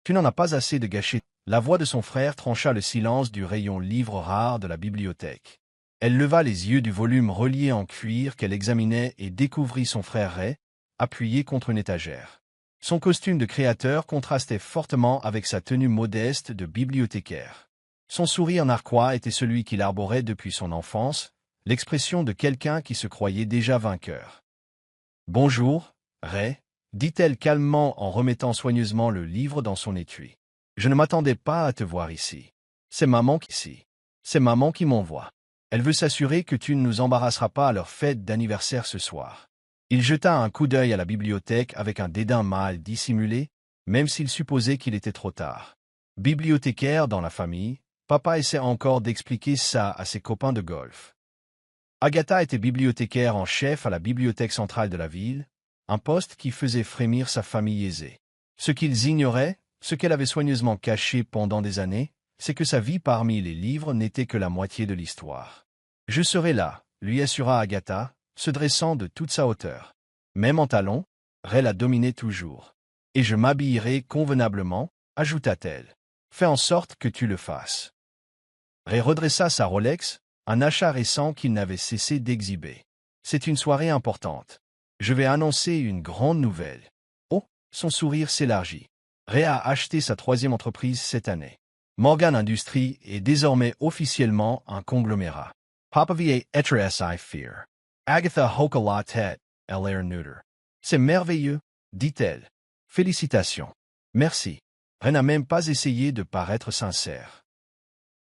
Tu n'en as pas assez de gâcher. La voix de son frère trancha le silence du rayon livre rare de la bibliothèque. Elle leva les yeux du volume relié en cuir qu'elle examinait et découvrit son frère Ray, appuyé contre une étagère. Son costume de créateur contrastait fortement avec sa tenue modeste de bibliothécaire. Son sourire narquois était celui qu'il arborait depuis son enfance, l'expression de quelqu'un qui se croyait déjà vainqueur. « Bonjour, Ray, dit-elle calmement en remettant soigneusement le livre dans son étui. « Je ne m'attendais pas à te voir ici. C'est maman qui m'envoie. Elle veut s'assurer que tu ne nous embarrasseras pas à leur fête d'anniversaire ce soir. » Il jeta un coup d'œil à la bibliothèque avec un dédain mal dissimulé, même s'il supposait qu'il était trop tard. Bibliothécaire dans la famille, papa essaie encore d'expliquer ça à ses copains de golf. Agatha était bibliothécaire en chef à la bibliothèque centrale de la ville, un poste qui faisait frémir sa famille aisée. Ce qu'ils ignoraient, ce qu'elle avait soigneusement caché pendant des années, c'est que sa vie parmi les livres n'était que la moitié de l'histoire. « Je serai là », lui assura Agatha, se dressant de toute sa hauteur. Même en talons, Ray la dominait toujours. « Et je m'habillerai convenablement, ajouta-t-elle. « Fais en sorte que tu le fasses. » Ray redressa sa Rolex, un achat récent qu'il n'avait cessé d'exhiber. « C'est une soirée importante. Je vais annoncer une grande nouvelle. » Oh, son sourire s'élargit. Ray a acheté sa 3e entreprise cette année. Morgan Industries est désormais officiellement un conglomérat. Papa va être si fier. Agatha hocha la tête, elle l'air neutre. C'est merveilleux, dit-elle. Félicitations. Merci. Ray n'a même pas essayé de paraître sincère.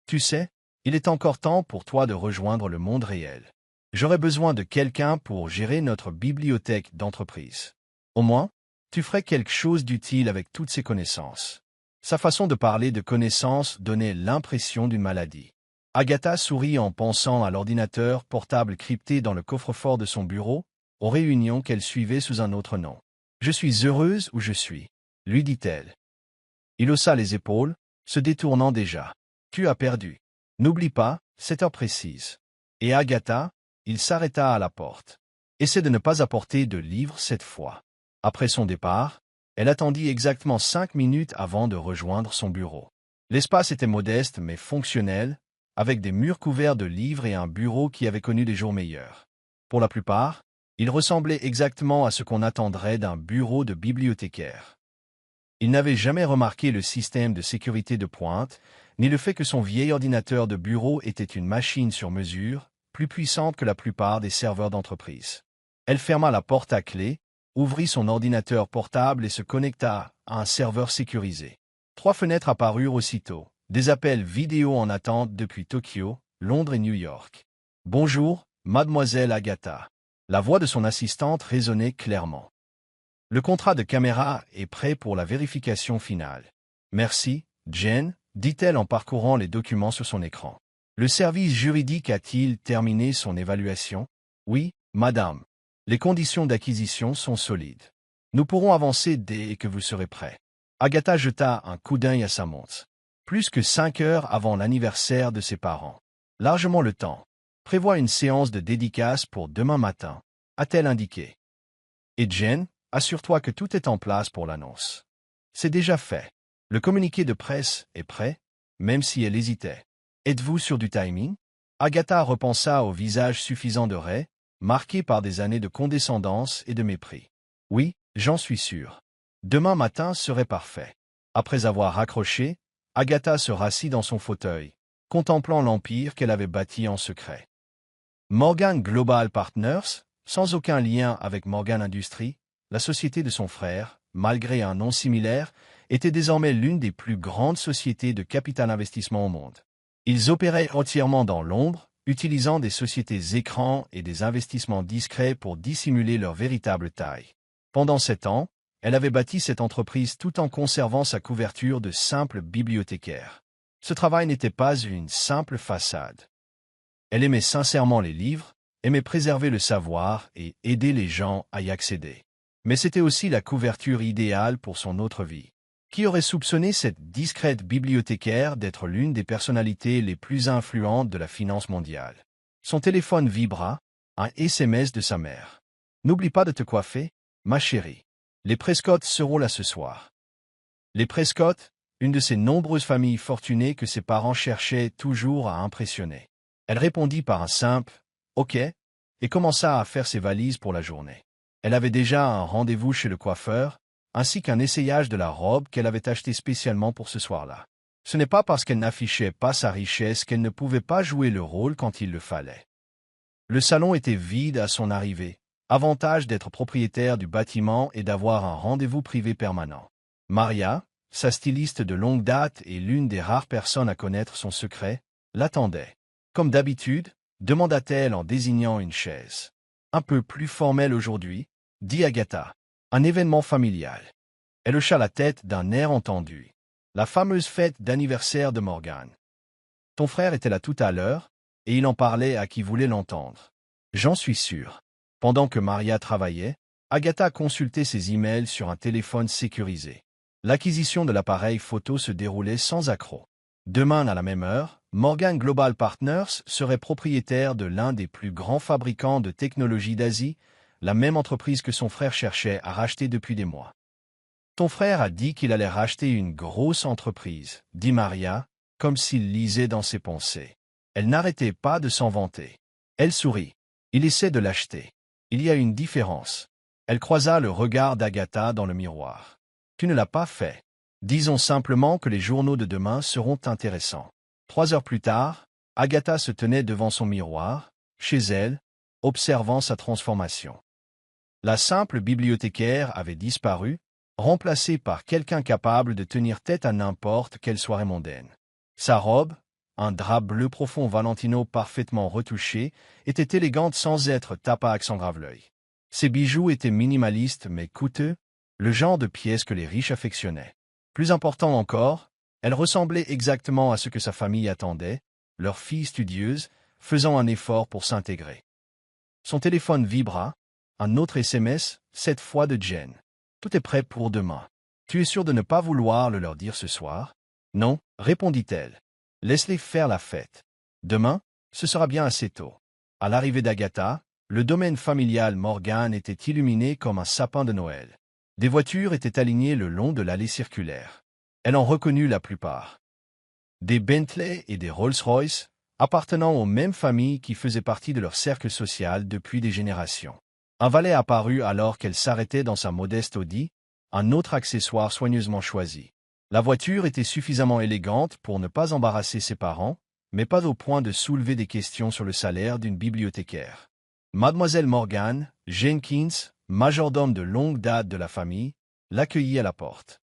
Tu sais, il est encore temps pour toi de rejoindre le monde réel. J'aurais besoin de quelqu'un pour gérer notre bibliothèque d'entreprise. Au moins, tu ferais quelque chose d'utile avec toutes ces connaissances. Sa façon de parler de connaissances donnait l'impression d'une maladie. Agatha sourit en pensant à l'ordinateur portable crypté dans le coffre-fort de son bureau, aux réunions qu'elle suivait sous un autre nom. « Je suis heureuse où je suis, » lui dit-elle. Il haussa les épaules, se détournant déjà. « Tu as perdu. N'oublie pas, 7 heures précises. » Et Agatha, il s'arrêta à la porte. Essaie de ne pas apporter de livres cette fois. Après son départ, elle attendit exactement 5 minutes avant de rejoindre son bureau. L'espace était modeste mais fonctionnel, avec des murs couverts de livres et un bureau qui avait connu des jours meilleurs. Pour la plupart, il ressemblait exactement à ce qu'on attendrait d'un bureau de bibliothécaire. Il n'avait jamais remarqué le système de sécurité de pointe, ni le fait que son vieil ordinateur de bureau était une machine sur mesure, plus puissante que la plupart des serveurs d'entreprise. Elle ferma la porte à clé, ouvrit son ordinateur portable et se connecta à un serveur sécurisé. 3 fenêtres apparurent aussitôt, des appels vidéo en attente depuis Tokyo, Londres et New York. « Bonjour, mademoiselle Agatha. » La voix de son assistante résonnait clairement. « Le contrat de caméra est prêt pour la vérification finale. »« Merci, Jen, » dit-elle en parcourant les documents sur son écran. « Le service juridique a-t-il terminé son évaluation? »« Oui, madame. Les conditions d'acquisition sont solides. Nous pourrons avancer dès que vous serez prêt. » Agatha jeta un coup d'œil à sa montre. Plus que 5 heures avant l'anniversaire de ses parents. Largement le temps. Prévois une séance de dédicace pour demain matin, a-t-elle indiqué. Et Jen, assure-toi que tout est en place pour l'annonce. C'est déjà fait. Le communiqué de presse est prêt, même si elle hésitait. Êtes-vous sûr du timing? Agatha repensa au visage suffisant de Ray, marqué par des années de condescendance et de mépris. Oui, j'en suis sûr. Demain matin serait parfait. Après avoir raccroché, Agatha se rassit dans son fauteuil, contemplant l'empire qu'elle avait bâti en secret. Morgan Global Partners, sans aucun lien avec Morgan Industries, la société de son frère, malgré un nom similaire, était désormais l'une des plus grandes sociétés de capital investissement au monde. Ils opéraient entièrement dans l'ombre, utilisant des sociétés écrans et des investissements discrets pour dissimuler leur véritable taille. Pendant 7 ans, elle avait bâti cette entreprise tout en conservant sa couverture de simple bibliothécaire. Ce travail n'était pas une simple façade. Elle aimait sincèrement les livres, aimait préserver le savoir et aider les gens à y accéder. Mais c'était aussi la couverture idéale pour son autre vie. Qui aurait soupçonné cette discrète bibliothécaire d'être l'une des personnalités les plus influentes de la finance mondiale? Son téléphone vibra, un SMS de sa mère. « N'oublie pas de te coiffer, ma chérie. Les Prescott seront là ce soir. » Les Prescott, une de ces nombreuses familles fortunées que ses parents cherchaient toujours à impressionner. Elle répondit par un simple « Ok » et commença à faire ses valises pour la journée. Elle avait déjà un rendez-vous chez le coiffeur, ainsi qu'un essayage de la robe qu'elle avait achetée spécialement pour ce soir-là. Ce n'est pas parce qu'elle n'affichait pas sa richesse qu'elle ne pouvait pas jouer le rôle quand il le fallait. Le salon était vide à son arrivée. Avantage d'être propriétaire du bâtiment et d'avoir un rendez-vous privé permanent. Maria, sa styliste de longue date et l'une des rares personnes à connaître son secret, l'attendait. Comme d'habitude, demanda-t-elle en désignant une chaise. Un peu plus formelle aujourd'hui, dit Agatha. Un événement familial. Elle hocha la tête d'un air entendu. La fameuse fête d'anniversaire de Morgan. Ton frère était là tout à l'heure, et il en parlait à qui voulait l'entendre. J'en suis sûr. Pendant que Maria travaillait, Agatha consultait ses emails sur un téléphone sécurisé. L'acquisition de l'appareil photo se déroulait sans accroc. Demain à la même heure, Morgan Global Partners serait propriétaire de l'un des plus grands fabricants de technologie d'Asie, la même entreprise que son frère cherchait à racheter depuis des mois. Ton frère a dit qu'il allait racheter une grosse entreprise, dit Maria, comme s'il lisait dans ses pensées. Elle n'arrêtait pas de s'en vanter. Elle sourit. Il essaie de l'acheter. Il y a une différence. Elle croisa le regard d'Agatha dans le miroir. Tu ne l'as pas fait. Disons simplement que les journaux de demain seront intéressants. 3 heures plus tard, Agatha se tenait devant son miroir, chez elle, observant sa transformation. La simple bibliothécaire avait disparu, remplacée par quelqu'un capable de tenir tête à n'importe quelle soirée mondaine. Sa robe, un drap bleu profond Valentino parfaitement retouché, était élégante sans être tapac sans grave-l'œil. Ses bijoux étaient minimalistes mais coûteux, le genre de pièces que les riches affectionnaient. Plus important encore, elle ressemblait exactement à ce que sa famille attendait, leur fille studieuse, faisant un effort pour s'intégrer. Son téléphone vibra, un autre SMS, cette fois de Jen. Tout est prêt pour demain. Tu es sûr de ne pas vouloir le leur dire ce soir? Non, répondit-elle. Laisse-les faire la fête. Demain, ce sera bien assez tôt. À l'arrivée d'Agatha, le domaine familial Morgan était illuminé comme un sapin de Noël. Des voitures étaient alignées le long de l'allée circulaire. Elle en reconnut la plupart. Des Bentley et des Rolls-Royce, appartenant aux mêmes familles qui faisaient partie de leur cercle social depuis des générations. Un valet apparut alors qu'elle s'arrêtait dans sa modeste Audi, un autre accessoire soigneusement choisi. La voiture était suffisamment élégante pour ne pas embarrasser ses parents, mais pas au point de soulever des questions sur le salaire d'une bibliothécaire. Mademoiselle Morgan, Jenkins, majordome de longue date de la famille, l'accueillit à la porte.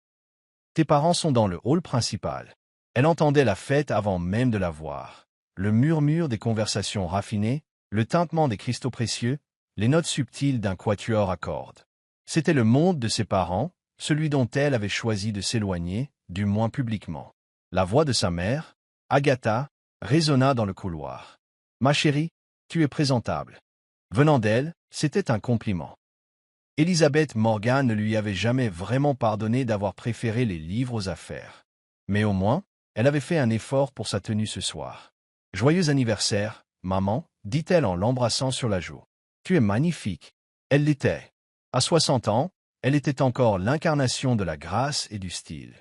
Tes parents sont dans le hall principal. Elle entendait la fête avant même de la voir. Le murmure des conversations raffinées, le tintement des cristaux précieux, les notes subtiles d'un quatuor à cordes. C'était le monde de ses parents, celui dont elle avait choisi de s'éloigner, du moins publiquement. La voix de sa mère, Agatha, résonna dans le couloir. « Ma chérie, tu es présentable. » Venant d'elle, c'était un compliment. Elizabeth Morgan ne lui avait jamais vraiment pardonné d'avoir préféré les livres aux affaires. Mais au moins, elle avait fait un effort pour sa tenue ce soir. « Joyeux anniversaire, maman, dit-elle en l'embrassant sur la joue. Tu es magnifique. » Elle l'était. À 60 ans, elle était encore l'incarnation de la grâce et du style.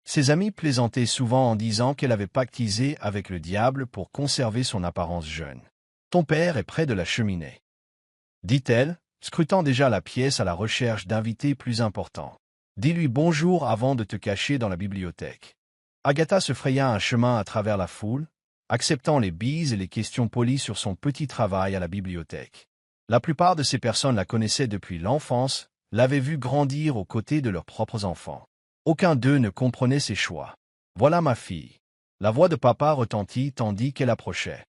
Ses amis plaisantaient souvent en disant qu'elle avait pactisé avec le diable pour conserver son apparence jeune. « Ton père est près de la cheminée. » dit-elle, scrutant déjà la pièce à la recherche d'invités plus importants. « Dis-lui bonjour avant de te cacher dans la bibliothèque. » Agatha se fraya un chemin à travers la foule, acceptant les bises et les questions polies sur son petit travail à la bibliothèque. La plupart de ces personnes la connaissaient depuis l'enfance, l'avaient vue grandir aux côtés de leurs propres enfants. Aucun d'eux ne comprenait ses choix. « Voilà ma fille. » La voix de papa retentit tandis qu'elle approchait.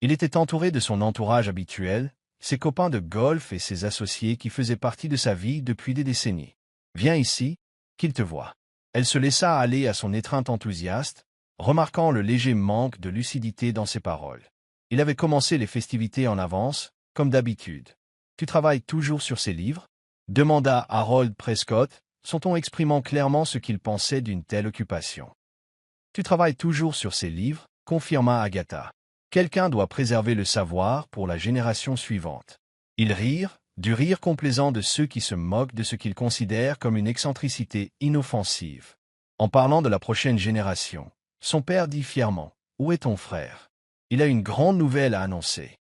Il était entouré de son entourage habituel, ses copains de golf et ses associés qui faisaient partie de sa vie depuis des décennies. « Viens ici, qu'il te voie. » Elle se laissa aller à son étreinte enthousiaste, remarquant le léger manque de lucidité dans ses paroles. Il avait commencé les festivités en avance, comme d'habitude. « Tu travailles toujours sur ces livres ?» demanda Harold Prescott, son ton exprimant clairement ce qu'il pensait d'une telle occupation. « Tu travailles toujours sur ces livres ?» confirma Agatha. « Quelqu'un doit préserver le savoir pour la génération suivante. » Ils rirent, du rire complaisant de ceux qui se moquent de ce qu'ils considèrent comme une excentricité inoffensive. En parlant de la prochaine génération, son père dit fièrement, « Où est ton frère ?» Il a une grande nouvelle à annoncer.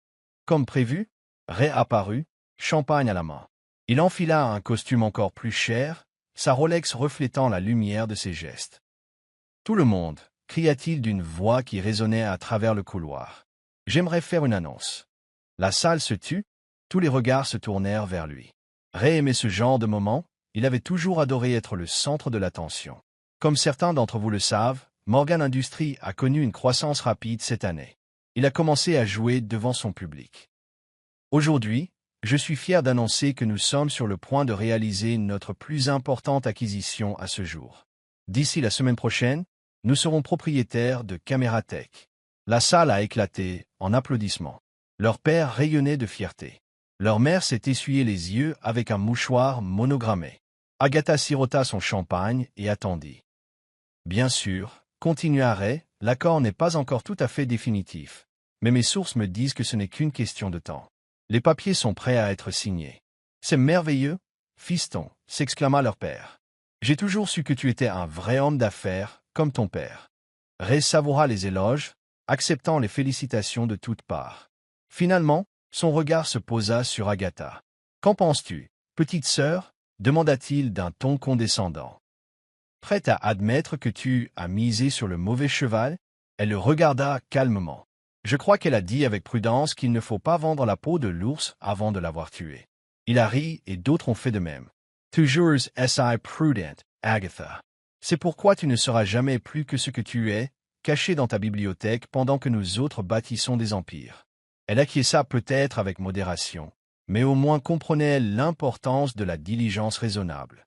Comme prévu, Ray apparut, champagne à la main. Il enfila un costume encore plus cher, sa Rolex reflétant la lumière de ses gestes. « Tout le monde !» cria-t-il d'une voix qui résonnait à travers le couloir. « J'aimerais faire une annonce. » La salle se tut, tous les regards se tournèrent vers lui. Ray aimait ce genre de moment, il avait toujours adoré être le centre de l'attention. Comme certains d'entre vous le savent, Morgan Industries a connu une croissance rapide cette année. Il a commencé à jouer devant son public. Aujourd'hui, je suis fier d'annoncer que nous sommes sur le point de réaliser notre plus importante acquisition à ce jour. D'ici la semaine prochaine, nous serons propriétaires de Camératech. La salle a éclaté en applaudissements. Leur père rayonnait de fierté. Leur mère s'est essuyé les yeux avec un mouchoir monogrammé. Agatha sirota son champagne et attendit. Bien sûr, continua Ray, l'accord n'est pas encore tout à fait définitif. Mais mes sources me disent que ce n'est qu'une question de temps. Les papiers sont prêts à être signés. C'est merveilleux, fiston, s'exclama leur père. J'ai toujours su que tu étais un vrai homme d'affaires, comme ton père. Ray savoura les éloges, acceptant les félicitations de toutes parts. Finalement, son regard se posa sur Agatha. « Qu'en penses-tu, petite sœur » demanda-t-il d'un ton condescendant. « Prête à admettre que tu as misé sur le mauvais cheval ?» Elle le regarda calmement. Je crois qu'elle a dit avec prudence qu'il ne faut pas vendre la peau de l'ours avant de l'avoir tué. Il a ri et d'autres ont fait de même. Toujours es-tu prudente, Agatha. C'est pourquoi tu ne seras jamais plus que ce que tu es, caché dans ta bibliothèque pendant que nous autres bâtissons des empires. Elle acquiesça peut-être avec modération, mais au moins comprenait-elle l'importance de la diligence raisonnable.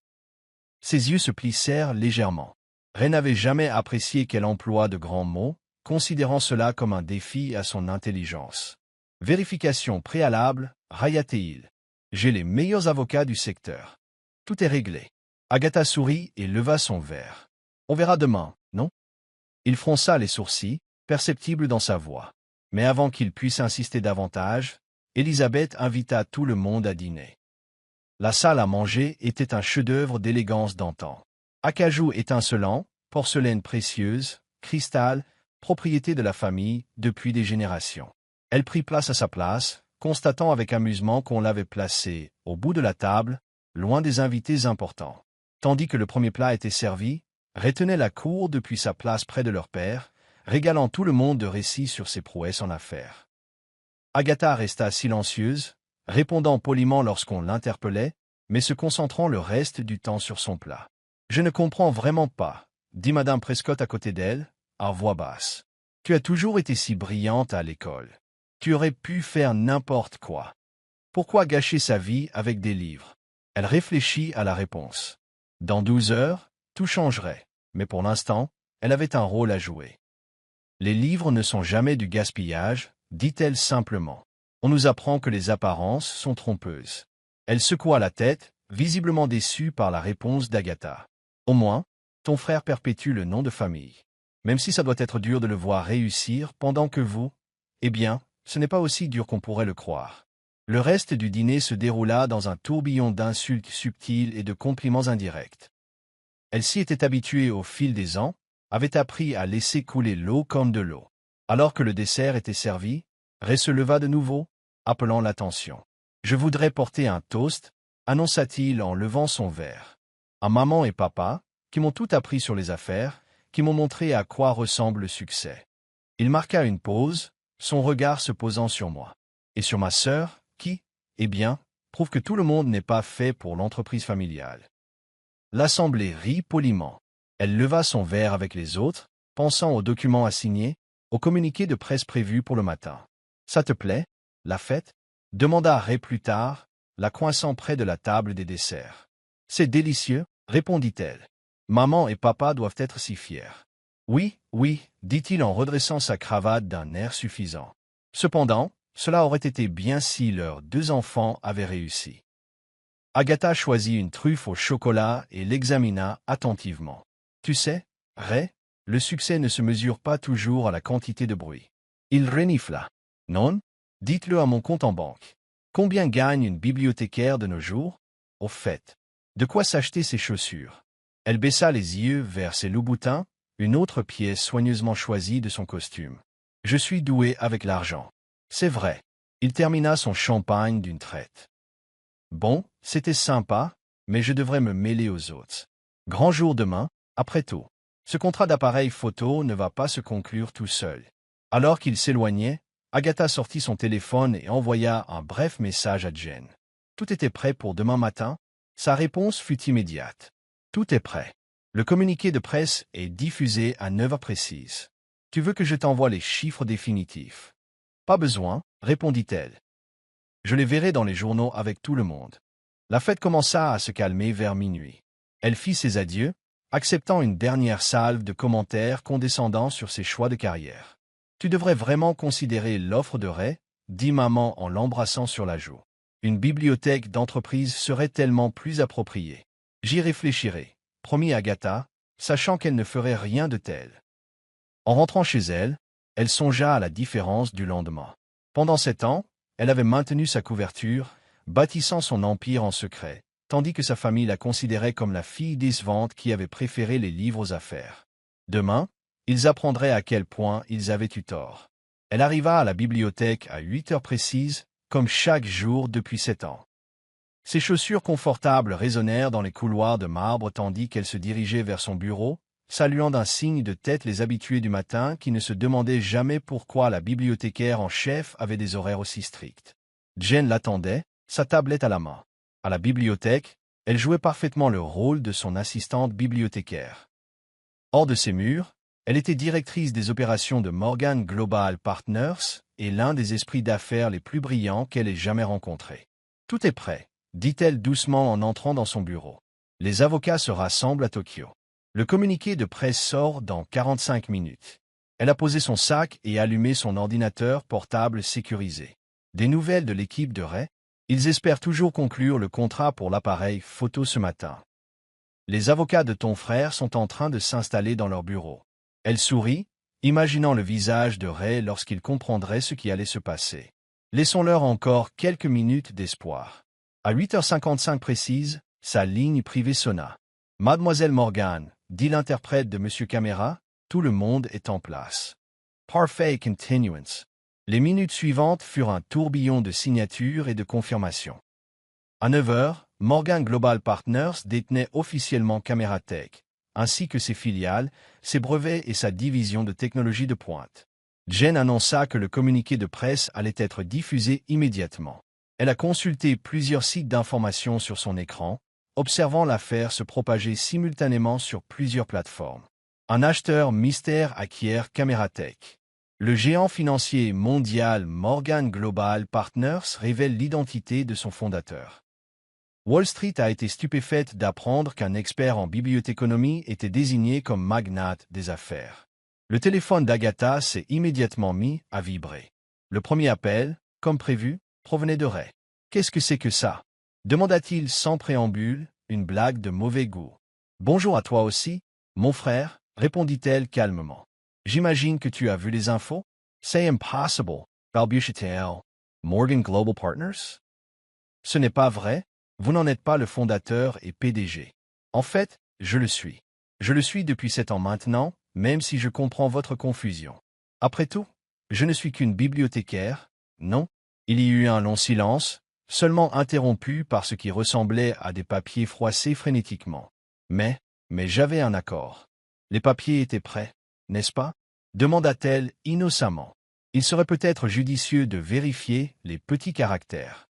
Ses yeux se plissèrent légèrement. Ray n'avait jamais apprécié qu'elle emploie de grands mots, considérant cela comme un défi à son intelligence. Vérification préalable, railla-t-il. J'ai les meilleurs avocats du secteur. Tout est réglé. Agatha sourit et leva son verre. On verra demain, non? Il fronça les sourcils, perceptibles dans sa voix. Mais avant qu'il puisse insister davantage, Elisabeth invita tout le monde à dîner. La salle à manger était un chef-d'œuvre d'élégance d'antan. Acajou étincelant, porcelaine précieuse, cristal, propriété de la famille depuis des générations. Elle prit place à sa place, constatant avec amusement qu'on l'avait placée au bout de la table, loin des invités importants. Tandis que le premier plat était servi, retenait la cour depuis sa place près de leur père, régalant tout le monde de récits sur ses prouesses en affaires. Agatha resta silencieuse, répondant poliment lorsqu'on l'interpellait, mais se concentrant le reste du temps sur son plat. « Je ne comprends vraiment pas, » dit Madame Prescott à côté d'elle, à voix basse. « Tu as toujours été si brillante à l'école. Tu aurais pu faire n'importe quoi. Pourquoi gâcher sa vie avec des livres ?» Elle réfléchit à la réponse. Dans 12 heures, tout changerait, mais pour l'instant, elle avait un rôle à jouer. « Les livres ne sont jamais du gaspillage, » dit-elle simplement. « On nous apprend que les apparences sont trompeuses. » Elle secoua la tête, visiblement déçue par la réponse d'Agatha. « Au moins, ton frère perpétue le nom de famille. Même si ça doit être dur de le voir réussir pendant que vous... Eh bien, ce n'est pas aussi dur qu'on pourrait le croire. » Le reste du dîner se déroula dans un tourbillon d'insultes subtiles et de compliments indirects. Elle s'y était habituée au fil des ans, avait appris à laisser couler l'eau comme de l'eau. Alors que le dessert était servi, Ray se leva de nouveau, appelant l'attention. « Je voudrais porter un toast, » annonça-t-il en levant son verre. « À maman et papa, qui m'ont tout appris sur les affaires, qui m'ont montré à quoi ressemble le succès. » Il marqua une pause, son regard se posant sur moi. « Et sur ma sœur, qui, eh bien, prouve que tout le monde n'est pas fait pour l'entreprise familiale. » L'assemblée rit poliment. Elle leva son verre avec les autres, pensant aux documents à signer, au communiqué de presse prévu pour le matin. « Ça te plaît, la fête ?» demanda Ray plus tard, la coinçant près de la table des desserts. « C'est délicieux, » répondit-elle. « Maman et papa doivent être si fiers. »« Oui, oui, » dit-il en redressant sa cravate d'un air suffisant. Cependant, cela aurait été bien si leurs 2 enfants avaient réussi. Agatha choisit une truffe au chocolat et l'examina attentivement. « Tu sais, Ray, le succès ne se mesure pas toujours à la quantité de bruit. » Il renifla. « Non? Dites-le à mon compte en banque. Combien gagne une bibliothécaire de nos jours? Au fait, de quoi s'acheter ses chaussures? Elle baissa les yeux vers ses loups-boutins, une autre pièce soigneusement choisie de son costume. Je suis doué avec l'argent. C'est vrai. Il termina son champagne d'une traite. Bon, c'était sympa, mais je devrais me mêler aux autres. Grand jour demain, après tout. Ce contrat d'appareil photo ne va pas se conclure tout seul. Alors qu'il s'éloignait, Agatha sortit son téléphone et envoya un bref message à Jen. Tout était prêt pour demain matin. Sa réponse fut immédiate. Tout est prêt. Le communiqué de presse est diffusé à 9 heures précises. Tu veux que je t'envoie les chiffres définitifs? Pas besoin, répondit-elle. Je les verrai dans les journaux avec tout le monde. La fête commença à se calmer vers minuit. Elle fit ses adieux, acceptant une dernière salve de commentaires condescendants sur ses choix de carrière. Tu devrais vraiment considérer l'offre de Ray, dit maman en l'embrassant sur la joue. Une bibliothèque d'entreprise serait tellement plus appropriée. J'y réfléchirai, promit Agatha, sachant qu'elle ne ferait rien de tel. En rentrant chez elle, elle songea à la différence du lendemain. Pendant 7 ans, elle avait maintenu sa couverture, bâtissant son empire en secret, tandis que sa famille la considérait comme la fille décevante qui avait préféré les livres aux affaires. Demain, ils apprendraient à quel point ils avaient eu tort. Elle arriva à la bibliothèque à 8 heures précises, comme chaque jour depuis 7 ans. Ses chaussures confortables résonnèrent dans les couloirs de marbre tandis qu'elle se dirigeait vers son bureau, saluant d'un signe de tête les habitués du matin qui ne se demandaient jamais pourquoi la bibliothécaire en chef avait des horaires aussi stricts. Jen l'attendait, sa tablette à la main. À la bibliothèque, elle jouait parfaitement le rôle de son assistante bibliothécaire. Hors de ses murs, elle était directrice des opérations de Morgan Global Partners et l'un des esprits d'affaires les plus brillants qu'elle ait jamais rencontrés. Tout est prêt, dit-elle doucement en entrant dans son bureau. Les avocats se rassemblent à Tokyo. Le communiqué de presse sort dans 45 minutes. Elle a posé son sac et allumé son ordinateur portable sécurisé. Des nouvelles de l'équipe de Ray? Ils espèrent toujours conclure le contrat pour l'appareil photo ce matin. Les avocats de ton frère sont en train de s'installer dans leur bureau. Elle sourit, imaginant le visage de Ray lorsqu'il comprendrait ce qui allait se passer. Laissons-leur encore quelques minutes d'espoir. À 8h55 précise, sa ligne privée sonna. Mademoiselle Morgan, dit l'interprète de Monsieur Caméra, tout le monde est en place. Parfait continuance. Les minutes suivantes furent un tourbillon de signatures et de confirmations. À 9 heures, Morgan Global Partners détenait officiellement Camera Tech, ainsi que ses filiales, ses brevets et sa division de technologie de pointe. Jen annonça que le communiqué de presse allait être diffusé immédiatement. Elle a consulté plusieurs sites d'information sur son écran, observant l'affaire se propager simultanément sur plusieurs plateformes. Un acheteur mystère acquiert Camera Tech. Le géant financier mondial Morgan Global Partners révèle l'identité de son fondateur. Wall Street a été stupéfaite d'apprendre qu'un expert en bibliothéconomie était désigné comme magnate des affaires. Le téléphone d'Agatha s'est immédiatement mis à vibrer. Le premier appel, comme prévu, provenait de Ray. « Qu'est-ce que c'est que ça ?» demanda-t-il sans préambule, une blague de mauvais goût. « Bonjour à toi aussi, mon frère, répondit-elle calmement. « J'imagine que tu as vu les infos? »« C'est impossible, balbutia-t-elle. Morgan Global Partners? »« Ce n'est pas vrai, vous n'en êtes pas le fondateur et PDG. En fait, je le suis. Je le suis depuis 7 ans maintenant, même si je comprends votre confusion. Après tout, je ne suis qu'une bibliothécaire, non? » Il y eut un long silence, seulement interrompu par ce qui ressemblait à des papiers froissés frénétiquement. Mais j'avais un accord. Les papiers étaient prêts, n'est-ce pas? Demanda-t-elle innocemment. Il serait peut-être judicieux de vérifier les petits caractères.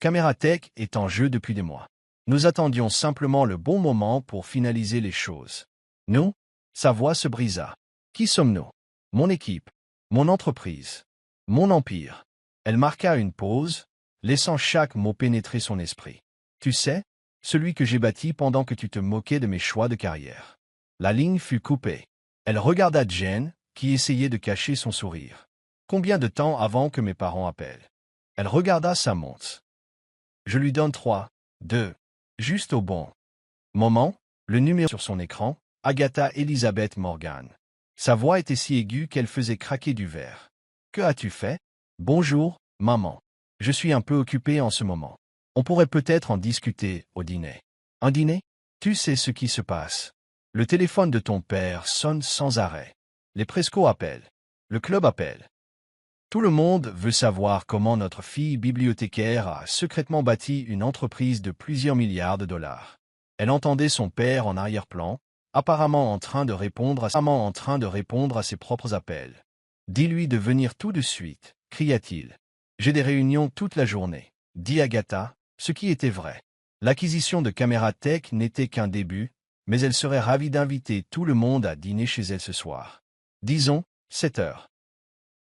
Camera Tech est en jeu depuis des mois. Nous attendions simplement le bon moment pour finaliser les choses. Nous? Sa voix se brisa. Qui sommes-nous? Mon équipe. Mon entreprise. Mon empire. Elle marqua une pause, laissant chaque mot pénétrer son esprit. Tu sais, celui que j'ai bâti pendant que tu te moquais de mes choix de carrière. La ligne fut coupée. Elle regarda Jen, qui essayait de cacher son sourire. Combien de temps avant que mes parents appellent? Elle regarda sa montre. Je lui donne 3, 2, juste au bon moment, le numéro sur son écran, Agatha Elizabeth Morgan. Sa voix était si aiguë qu'elle faisait craquer du verre. Que as-tu fait? Bonjour, maman. Je suis un peu occupé en ce moment. On pourrait peut-être en discuter au dîner. Un dîner? Tu sais ce qui se passe. Le téléphone de ton père sonne sans arrêt. Les prescos appellent. Le club appelle. Tout le monde veut savoir comment notre fille bibliothécaire a secrètement bâti une entreprise de plusieurs milliards de dollars. Elle entendait son père en arrière-plan, apparemment en train de répondre à ses propres appels. « Dis-lui de venir tout de suite », cria-t-il. « J'ai des réunions toute la journée », dit Agatha, ce qui était vrai. L'acquisition de Camera Tech n'était qu'un début, mais elle serait ravie d'inviter tout le monde à dîner chez elle ce soir. Disons, 7 heures.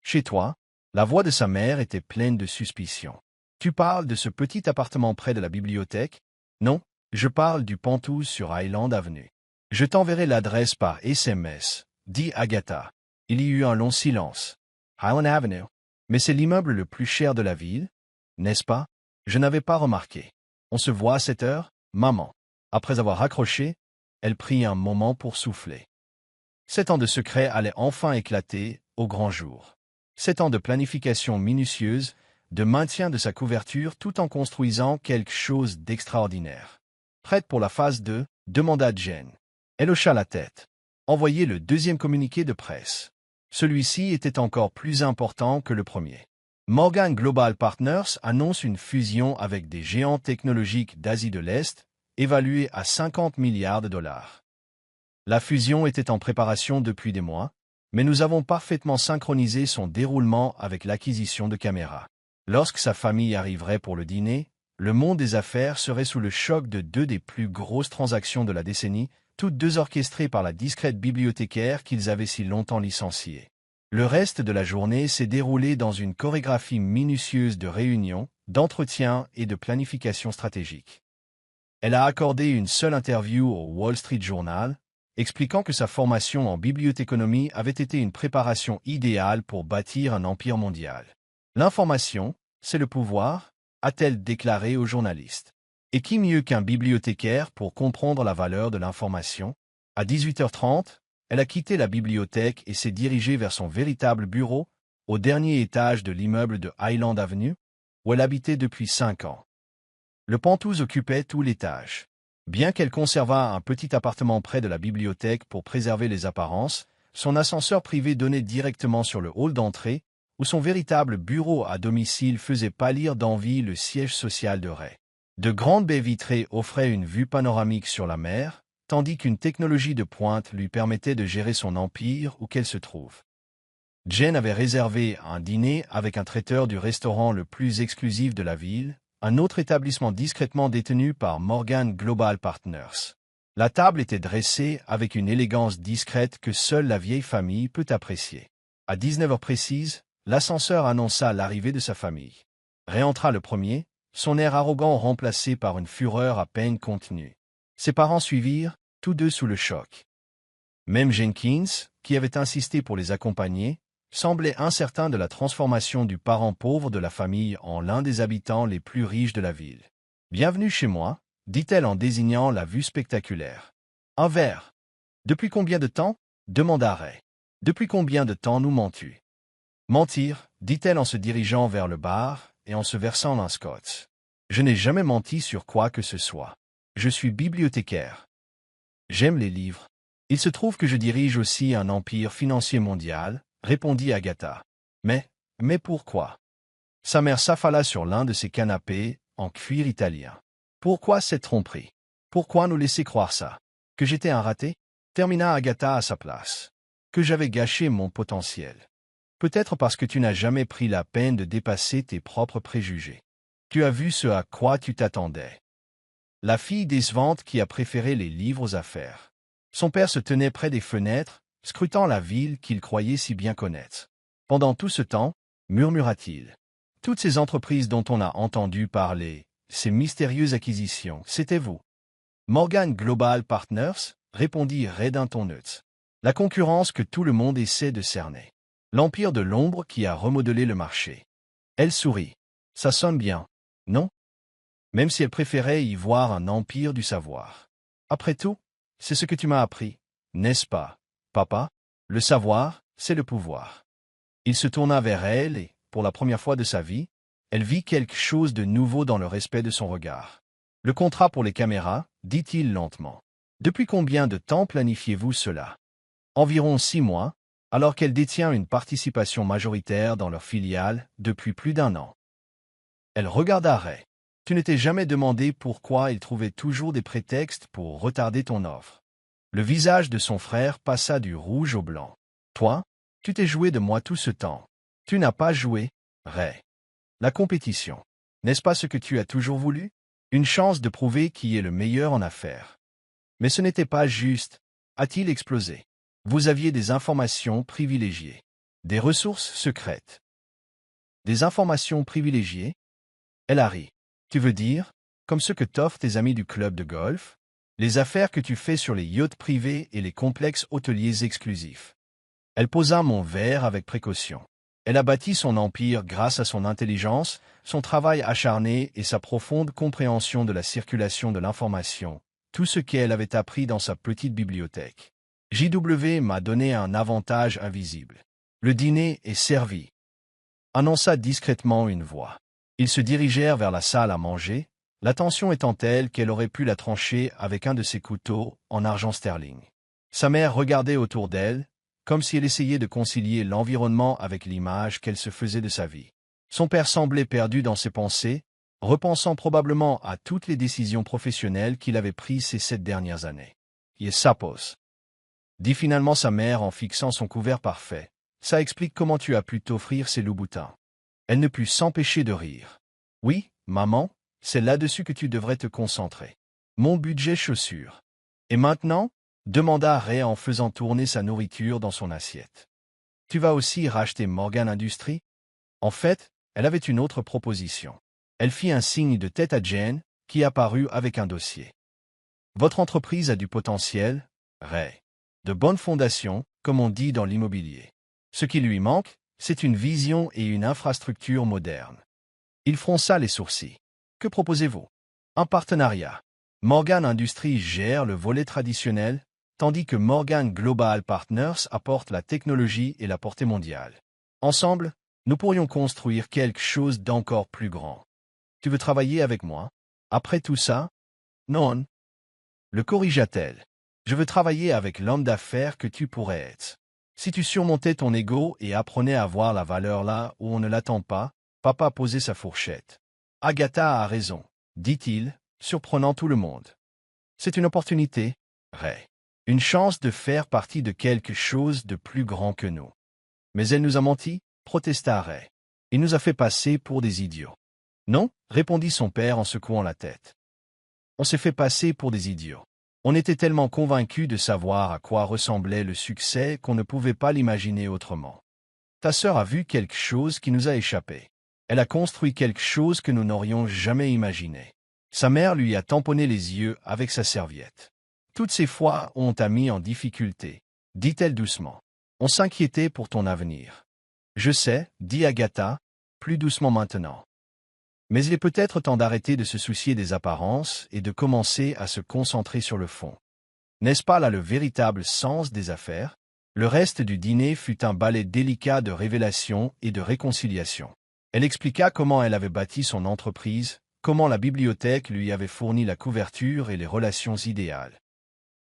Chez toi, la voix de sa mère était pleine de suspicion. Tu parles de ce petit appartement près de la bibliothèque? Non, je parle du Penthouse sur Highland Avenue. Je t'enverrai l'adresse par SMS, dit Agatha. Il y eut un long silence. Highland Avenue? Mais c'est l'immeuble le plus cher de la ville, n'est-ce pas? Je n'avais pas remarqué. On se voit à 7 heures, maman. Après avoir raccroché, elle prit un moment pour souffler. 7 ans de secret allaient enfin éclater au grand jour. 7 ans de planification minutieuse, de maintien de sa couverture tout en construisant quelque chose d'extraordinaire. Prête pour la phase 2, demanda Jen. Elle hocha la tête. Envoyez le deuxième communiqué de presse. Celui-ci était encore plus important que le premier. Morgan Global Partners annonce une fusion avec des géants technologiques d'Asie de l'Est, évaluée à 50 milliards de dollars. La fusion était en préparation depuis des mois, mais nous avons parfaitement synchronisé son déroulement avec l'acquisition de Camera. Lorsque sa famille arriverait pour le dîner, le monde des affaires serait sous le choc de deux des plus grosses transactions de la décennie, toutes deux orchestrées par la discrète bibliothécaire qu'ils avaient si longtemps licenciée. Le reste de la journée s'est déroulé dans une chorégraphie minutieuse de réunions, d'entretiens et de planification stratégique. Elle a accordé une seule interview au Wall Street Journal, expliquant que sa formation en bibliothéconomie avait été une préparation idéale pour bâtir un empire mondial. L'information, c'est le pouvoir, a-t-elle déclaré aux journalistes. Et qui mieux qu'un bibliothécaire pour comprendre la valeur de l'information? À 18h30, elle a quitté la bibliothèque et s'est dirigée vers son véritable bureau, au dernier étage de l'immeuble de Highland Avenue, où elle habitait depuis 5 ans. Le Penthouse occupait tout l'étage. Bien qu'elle conservât un petit appartement près de la bibliothèque pour préserver les apparences, son ascenseur privé donnait directement sur le hall d'entrée, où son véritable bureau à domicile faisait pâlir d'envie le siège social de Ray. De grandes baies vitrées offraient une vue panoramique sur la mer, tandis qu'une technologie de pointe lui permettait de gérer son empire où qu'elle se trouve. Jen avait réservé un dîner avec un traiteur du restaurant le plus exclusif de la ville, un autre établissement discrètement détenu par Morgan Global Partners. La table était dressée avec une élégance discrète que seule la vieille famille peut apprécier. À 19h précises, l'ascenseur annonça l'arrivée de sa famille. Ray entra le premier, son air arrogant remplacé par une fureur à peine contenue. Ses parents suivirent, tous deux sous le choc. Même Jenkins, qui avait insisté pour les accompagner, semblait incertain de la transformation du parent pauvre de la famille en l'un des habitants les plus riches de la ville. « Bienvenue chez moi », dit-elle en désignant la vue spectaculaire. « Un verre. »« Depuis combien de temps ?» demanda Ray. « Depuis combien de temps nous mens-tu ?»« Mentir, » dit-elle en se dirigeant vers le bar et en se versant un scotch. « Je n'ai jamais menti sur quoi que ce soit. Je suis bibliothécaire. J'aime les livres. Il se trouve que je dirige aussi un empire financier mondial, répondit Agatha. Mais pourquoi? Sa mère s'affala sur l'un de ses canapés, en cuir italien. Pourquoi cette tromperie? Pourquoi nous laisser croire ça? Que j'étais un raté? Termina Agatha à sa place. Que j'avais gâché mon potentiel. Peut-être parce que tu n'as jamais pris la peine de dépasser tes propres préjugés. Tu as vu ce à quoi tu t'attendais. La fille décevante qui a préféré les livres aux affaires. Son père se tenait près des fenêtres, scrutant la ville qu'il croyait si bien connaître. Pendant tout ce temps, murmura-t-il, toutes ces entreprises dont on a entendu parler, ces mystérieuses acquisitions, c'était vous. Morgan Global Partners, répondit Ray d'un ton neutre. La concurrence que tout le monde essaie de cerner. L'empire de l'ombre qui a remodelé le marché. Elle sourit. Ça sonne bien, non? Même si elle préférait y voir un empire du savoir. Après tout, c'est ce que tu m'as appris, n'est-ce pas, papa? Le savoir, c'est le pouvoir. Il se tourna vers elle et, pour la première fois de sa vie, elle vit quelque chose de nouveau dans le respect de son regard. Le contrat pour les caméras, dit-il lentement. Depuis combien de temps planifiez-vous cela? Environ 6 mois, alors qu'elle détient une participation majoritaire dans leur filiale depuis plus d'1 an. Elle regarda Ray. Tu ne t'es jamais demandé pourquoi il trouvait toujours des prétextes pour retarder ton offre. Le visage de son frère passa du rouge au blanc. Toi, tu t'es joué de moi tout ce temps. Tu n'as pas joué, Ray. La compétition. N'est-ce pas ce que tu as toujours voulu? Une chance de prouver qui est le meilleur en affaires. Mais ce n'était pas juste, a-t-il explosé. Vous aviez des informations privilégiées. Des ressources secrètes. Des informations privilégiées? Elle a ri. Tu veux dire, comme ce que t'offrent tes amis du club de golf? Les affaires que tu fais sur les yachts privés et les complexes hôteliers exclusifs. Elle posa mon verre avec précaution. Elle a bâti son empire grâce à son intelligence, son travail acharné et sa profonde compréhension de la circulation de l'information, tout ce qu'elle avait appris dans sa petite bibliothèque. JW m'a donné un avantage invisible. Le dîner est servi, annonça discrètement une voix. Ils se dirigèrent vers la salle à manger, la tension étant telle qu'elle aurait pu la trancher avec un de ses couteaux en argent sterling. Sa mère regardait autour d'elle, comme si elle essayait de concilier l'environnement avec l'image qu'elle se faisait de sa vie. Son père semblait perdu dans ses pensées, repensant probablement à toutes les décisions professionnelles qu'il avait prises ces 7 dernières années. « Il s'appose », dit finalement sa mère en fixant son couvert parfait. « Ça explique comment tu as pu t'offrir ces loups-boutins. » Elle ne put s'empêcher de rire. « Oui, maman, c'est là-dessus que tu devrais te concentrer. Mon budget chaussures. Et maintenant ?» demanda Ray en faisant tourner sa nourriture dans son assiette. « Tu vas aussi racheter Morgan Industries ?» En fait, elle avait une autre proposition. Elle fit un signe de tête à Jen, qui apparut avec un dossier. « Votre entreprise a du potentiel, Ray. De bonnes fondations, comme on dit dans l'immobilier. Ce qui lui manque, c'est une vision et une infrastructure moderne. » Il fronça les sourcils. « Que proposez-vous? » Un partenariat. Morgan Industries gère le volet traditionnel, tandis que Morgan Global Partners apporte la technologie et la portée mondiale. Ensemble, nous pourrions construire quelque chose d'encore plus grand. Tu veux travailler avec moi? Après tout ça? Non. Le corrigea-t-elle. Je veux travailler avec l'homme d'affaires que tu pourrais être. Si tu surmontais ton ego et apprenais à voir la valeur là où on ne l'attend pas, papa posait sa fourchette. Agatha a raison, dit-il, surprenant tout le monde. C'est une opportunité, Ray. Une chance de faire partie de quelque chose de plus grand que nous. Mais elle nous a menti, protesta Ray. Il nous a fait passer pour des idiots. Non, répondit son père en secouant la tête. On s'est fait passer pour des idiots. On était tellement convaincus de savoir à quoi ressemblait le succès qu'on ne pouvait pas l'imaginer autrement. Ta sœur a vu quelque chose qui nous a échappé. Elle a construit quelque chose que nous n'aurions jamais imaginé. Sa mère lui a tamponné les yeux avec sa serviette. Toutes ces fois on t'a mis en difficulté, dit-elle doucement. On s'inquiétait pour ton avenir. Je sais, dit Agatha, plus doucement maintenant. Mais il est peut-être temps d'arrêter de se soucier des apparences et de commencer à se concentrer sur le fond. N'est-ce pas là le véritable sens des affaires? Le reste du dîner fut un ballet délicat de révélation et de réconciliation. Elle expliqua comment elle avait bâti son entreprise, comment la bibliothèque lui avait fourni la couverture et les relations idéales.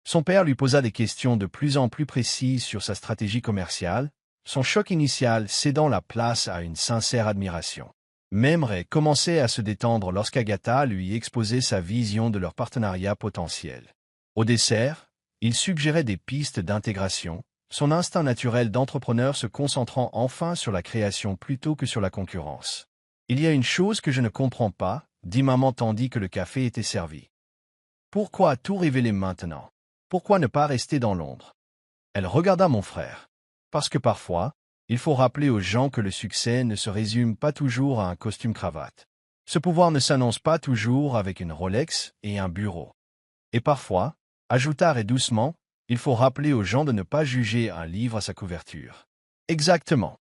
Son père lui posa des questions de plus en plus précises sur sa stratégie commerciale, son choc initial cédant la place à une sincère admiration. Même Ray commençait à se détendre lorsqu'Agatha lui exposait sa vision de leur partenariat potentiel. Au dessert, il suggérait des pistes d'intégration, son instinct naturel d'entrepreneur se concentrant enfin sur la création plutôt que sur la concurrence. « Il y a une chose que je ne comprends pas, » dit maman tandis que le café était servi. « Pourquoi tout révéler maintenant? Pourquoi ne pas rester dans l'ombre? » Elle regarda mon frère. « Parce que parfois, il faut rappeler aux gens que le succès ne se résume pas toujours à un costume-cravate. Ce pouvoir ne s'annonce pas toujours avec une Rolex et un bureau. Et parfois, ajouta Ray doucement, il faut rappeler aux gens de ne pas juger un livre à sa couverture. » Exactement.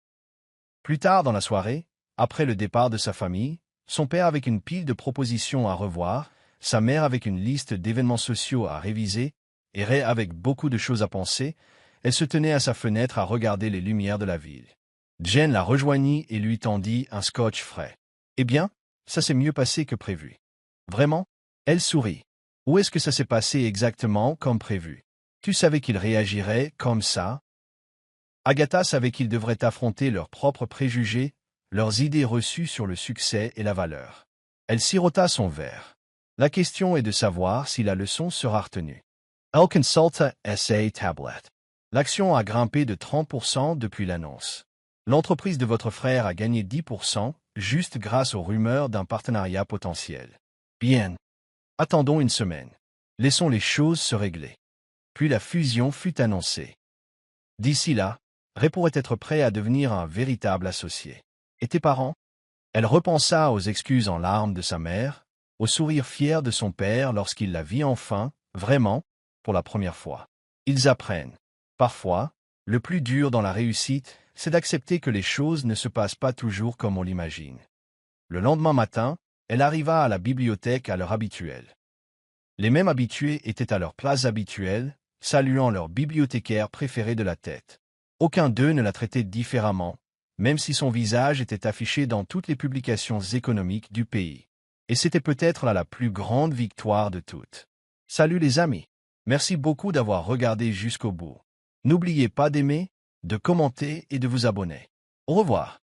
Plus tard dans la soirée, après le départ de sa famille, son père avec une pile de propositions à revoir, sa mère avec une liste d'événements sociaux à réviser, et Ray avec beaucoup de choses à penser, elle se tenait à sa fenêtre à regarder les lumières de la ville. Jen la rejoignit et lui tendit un scotch frais. « Eh bien, ça s'est mieux passé que prévu. » « Vraiment ?» Elle sourit. Ou est-ce que ça s'est passé exactement comme prévu? Tu savais qu'ils réagiraient comme ça? Agatha savait qu'ils devraient affronter leurs propres préjugés, leurs idées reçues sur le succès et la valeur. Elle sirota son verre. La question est de savoir si la leçon sera retenue. Elle consulta SA Tablet. L'action a grimpé de 30% depuis l'annonce. L'entreprise de votre frère a gagné 10%, juste grâce aux rumeurs d'un partenariat potentiel. Bien. Attendons une semaine. Laissons les choses se régler. Puis la fusion fut annoncée. D'ici là, Ray pourrait être prêt à devenir un véritable associé. Et tes parents? Elle repensa aux excuses en larmes de sa mère, au sourire fier de son père lorsqu'il la vit enfin, vraiment, pour la première fois. Ils apprennent. Parfois, le plus dur dans la réussite, c'est d'accepter que les choses ne se passent pas toujours comme on l'imagine. Le lendemain matin, elle arriva à la bibliothèque à l'heure habituelle. Les mêmes habitués étaient à leur place habituelle, saluant leur bibliothécaire préféré de la tête. Aucun d'eux ne la traitait différemment, même si son visage était affiché dans toutes les publications économiques du pays. Et c'était peut-être là la plus grande victoire de toutes. Salut les amis! Merci beaucoup d'avoir regardé jusqu'au bout. N'oubliez pas d'aimer, de commenter et de vous abonner. Au revoir.